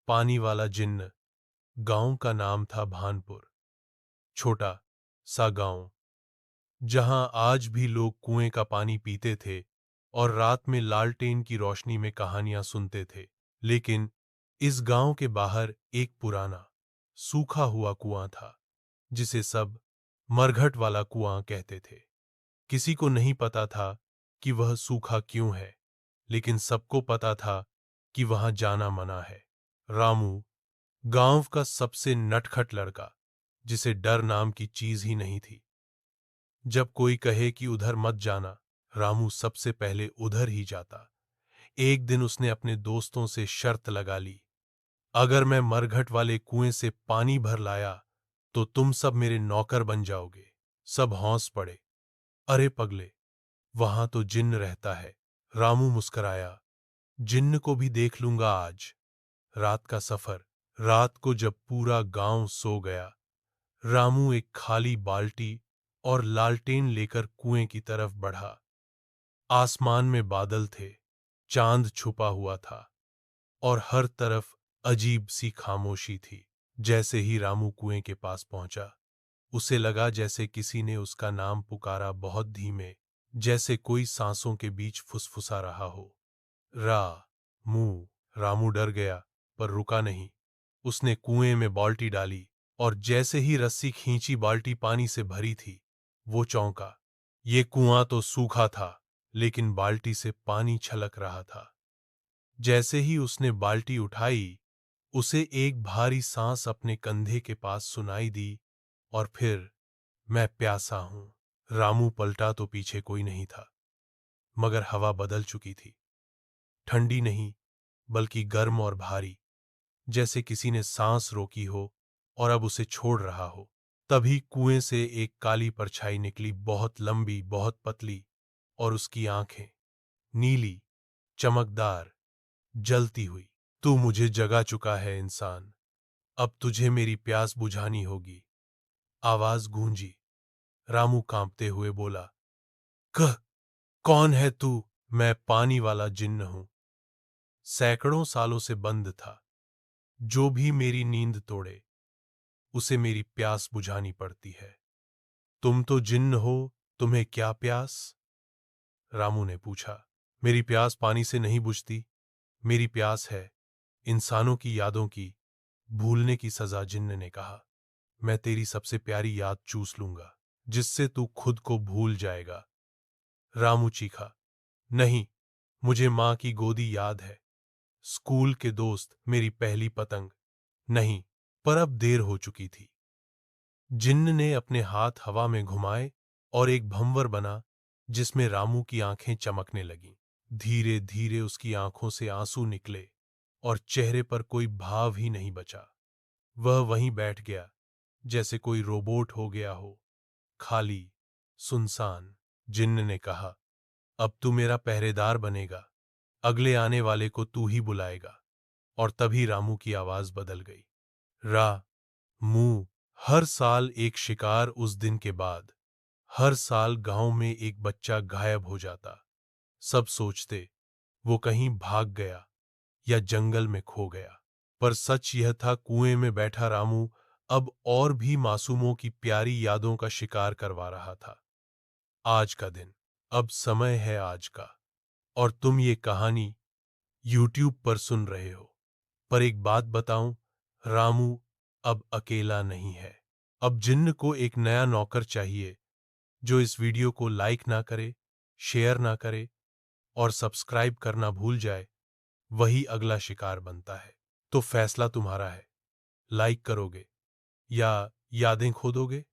पानी वाला जिन्न। गांव का नाम था भानपुर। छोटा सा गांव जहां आज भी लोग कुएं का पानी पीते थे और रात में लालटेन की रोशनी में कहानियां सुनते थे। लेकिन इस गांव के बाहर एक पुराना सूखा हुआ कुआं था जिसे सब मरघट वाला कुआं कहते थे। किसी को नहीं पता था कि वह सूखा क्यों है, लेकिन सबको पता था कि वहां जाना मना है। रामू, गांव का सबसे नटखट लड़का, जिसे डर नाम की चीज ही नहीं थी। जब कोई कहे कि उधर मत जाना, रामू सबसे पहले उधर ही जाता। एक दिन उसने अपने दोस्तों से शर्त लगा ली, अगर मैं मरघट वाले कुएं से पानी भर लाया तो तुम सब मेरे नौकर बन जाओगे। सब हौंस पड़े। अरे पगले, वहां तो जिन्न रहता है। रामू मुस्कराया, जिन्न को भी देख लूंगा आज। रात का सफर। रात को जब पूरा गांव सो गया, रामू एक खाली बाल्टी और लालटेन लेकर कुएं की तरफ बढ़ा। आसमान में बादल थे, चांद छुपा हुआ था और हर तरफ अजीब सी खामोशी थी। जैसे ही रामू कुएं के पास पहुंचा, उसे लगा जैसे किसी ने उसका नाम पुकारा, बहुत धीमे, जैसे कोई सांसों के बीच फुसफुसा रहा हो। रा मू। रामू डर गया पर रुका नहीं। उसने कुएं में बाल्टी डाली और जैसे ही रस्सी खींची, बाल्टी पानी से भरी थी। वो चौंका। ये कुआं तो सूखा था, लेकिन बाल्टी से पानी छलक रहा था। जैसे ही उसने बाल्टी उठाई, उसे एक भारी सांस अपने कंधे के पास सुनाई दी और फिर, मैं प्यासा हूं। रामू पलटा तो पीछे कोई नहीं था, मगर हवा बदल चुकी थी। ठंडी नहीं, बल्कि गर्म और भारी, जैसे किसी ने सांस रोकी हो और अब उसे छोड़ रहा हो। तभी कुएं से एक काली परछाई निकली, बहुत लंबी, बहुत पतली, और उसकी आंखें नीली, चमकदार, जलती हुई। तू मुझे जगा चुका है इंसान, अब तुझे मेरी प्यास बुझानी होगी। आवाज गूंजी। रामू कांपते हुए बोला, कह, कौन है तू? मैं पानी वाला जिन्न हूं। सैकड़ों सालों से बंद था। जो भी मेरी नींद तोड़े, उसे मेरी प्यास बुझानी पड़ती है। तुम तो जिन्न हो, तुम्हें क्या प्यास? रामू ने पूछा। मेरी प्यास पानी से नहीं बुझती। मेरी प्यास है इंसानों की यादों की, भूलने की सजा। जिन्न ने कहा, मैं तेरी सबसे प्यारी याद चूस लूंगा, जिससे तू खुद को भूल जाएगा। रामू चीखा, नहीं, मुझे मां की गोदी याद है, स्कूल के दोस्त, मेरी पहली पतंग। नहीं, पर अब देर हो चुकी थी। जिन्न ने अपने हाथ हवा में घुमाए और एक भंवर बना, जिसमें रामू की आंखें चमकने लगीं। धीरे धीरे उसकी आंखों से आंसू निकले और चेहरे पर कोई भाव ही नहीं बचा। वह वहीं बैठ गया, जैसे कोई रोबोट हो गया हो, खाली, सुनसान। जिन्न ने कहा, अब तू मेरा पहरेदार बनेगा, अगले आने वाले को तू ही बुलाएगा। और तभी रामू की आवाज बदल गई। रा मू। हर साल एक शिकार। उस दिन के बाद हर साल गांव में एक बच्चा गायब हो जाता। सब सोचते वो कहीं भाग गया या जंगल में खो गया, पर सच यह था, कुएं में बैठा रामू अब और भी मासूमों की प्यारी यादों का शिकार करवा रहा था। आज का दिन, अब समय है आज का, और तुम ये कहानी यूट्यूब पर सुन रहे हो। पर एक बात बताऊं, रामू अब अकेला नहीं है। अब जिन्न को एक नया नौकर चाहिए, जो इस वीडियो को लाइक ना करे, शेयर ना करे और सब्सक्राइब करना भूल जाए, वही अगला शिकार बनता है। तो फैसला तुम्हारा है, लाइक करोगे या यादें खो दोगे?